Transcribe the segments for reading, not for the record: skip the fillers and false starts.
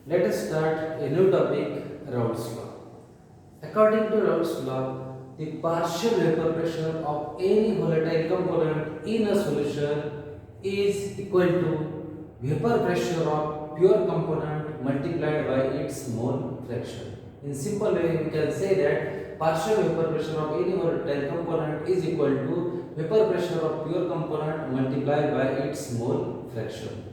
Let us start a new topic, Raoult's law. According to Raoult's law, the partial vapor pressure of any volatile component in a solution is equal to vapor pressure of pure component multiplied by its mole fraction. In simple way, we can say that partial vapor pressure of any volatile component is equal to vapor pressure of pure component multiplied by its mole fraction.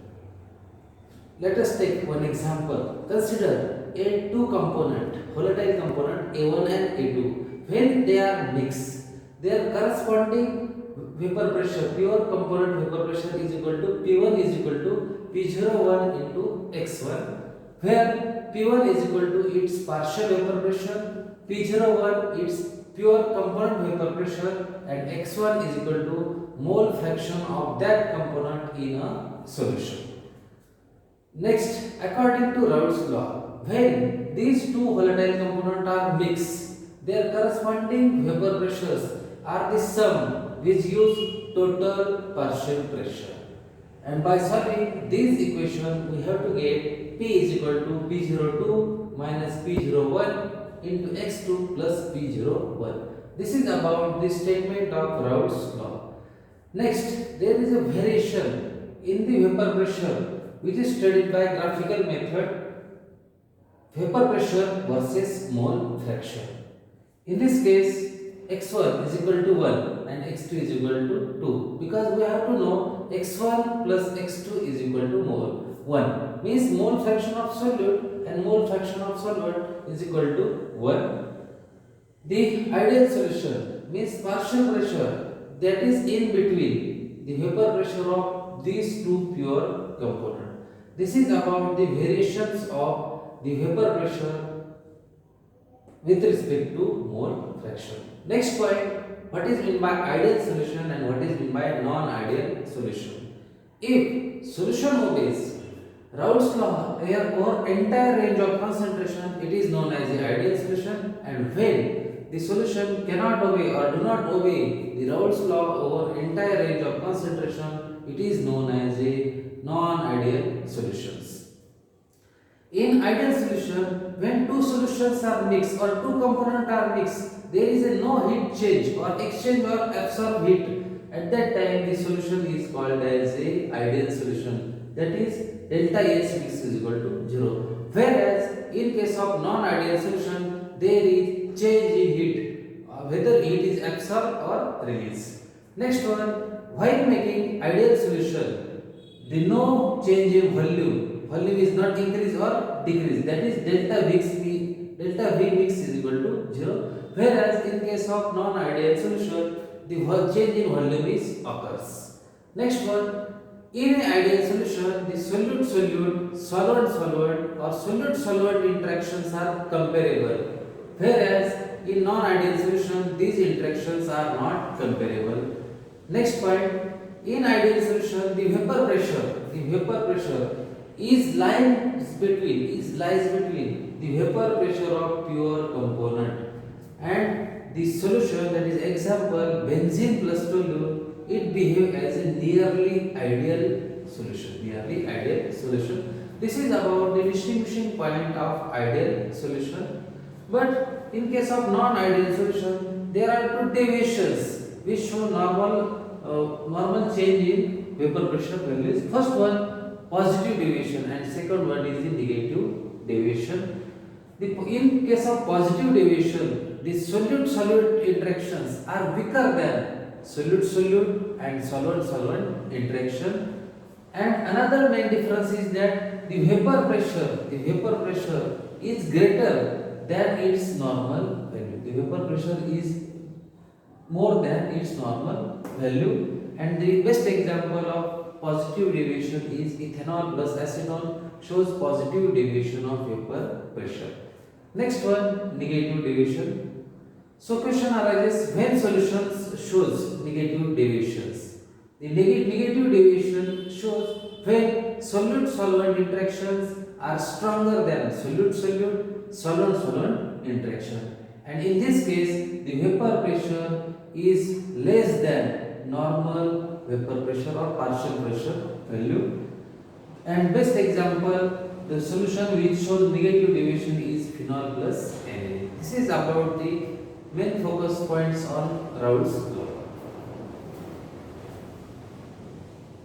Let us take one example. Consider a two component, volatile component A1 and A2. When they are mixed, their corresponding vapor pressure, pure component vapor pressure is equal to P1 is equal to P01 into X1, where P1 is equal to its partial vapor pressure, P01 its pure component vapor pressure, and X1 is equal to mole fraction of that component in a solution. Next, according to Raoult's law, when these two volatile components are mixed, their corresponding vapor pressures are the sum which gives total partial pressure. And by solving this equation, we have to get P is equal to P02 minus P01 into X2 plus P01. This is about the statement of Raoult's law. Next, there is a variation in the vapor pressure which is studied by graphical method, vapor pressure versus mole fraction. In this case, x1 is equal to 1 and x2 is equal to 2, because we have to know x1 plus x2 is equal to mole 1, means mole fraction of solute and mole fraction of solvent is equal to 1. The ideal solution means partial pressure that is in between the vapor pressure of these two pure components. This is about the variations of the vapor pressure with respect to mole fraction. Next point, what is meant by ideal solution and what is meant by non-ideal solution. If solution obeys Raoult's law over entire range of concentration, it is known as the ideal solution, and when the solution cannot obey or do not obey the Raoult's law over entire range of concentration, it is known as a non-ideal solutions. In ideal solution, when two solutions are mixed or two components are mixed, there is a no heat change or exchange or absorb heat. At that time, the solution is called as a ideal solution. That is, delta S mix is equal to 0. Whereas, in case of non-ideal solution, there is change in heat, whether heat is absorbed or released. Next one, while making ideal solution, the no change in volume is not increase or decrease, that is delta V mix is equal to 0, whereas in case of non-ideal solution the change in volume is occurs. Next one, in an ideal solution the solute solvent or solute interactions are comparable, whereas in non-ideal solution these interactions are not comparable. Next point, in ideal solution, the vapor pressure lies between the vapor pressure of pure component and the solution, that is example benzene plus toluene, it behaves as a nearly ideal solution. This is about the distinguishing point of ideal solution. But in case of non-ideal solution, there are two deviations which show normal change in vapor pressure values. First one, positive deviation, and second one is the negative deviation. In case of positive deviation, the solute-solute interactions are weaker than solute-solute and solvent-solvent interaction. And another main difference is that the vapor pressure is greater than its normal value. The vapor pressure is more than its normal value, and the best example of positive deviation is ethanol plus acetone, shows positive deviation of vapor pressure. Next one, negative deviation. So question arises when solutions shows negative deviations. The negative deviation shows when solute-solvent interactions are stronger than solute-solute, solvent-solvent interaction, and in this case the vapor pressure is less than normal vapor pressure or partial pressure value. And best example the solution which shows negative deviation is phenol plus NA. This is about the main focus points on Raoult's law.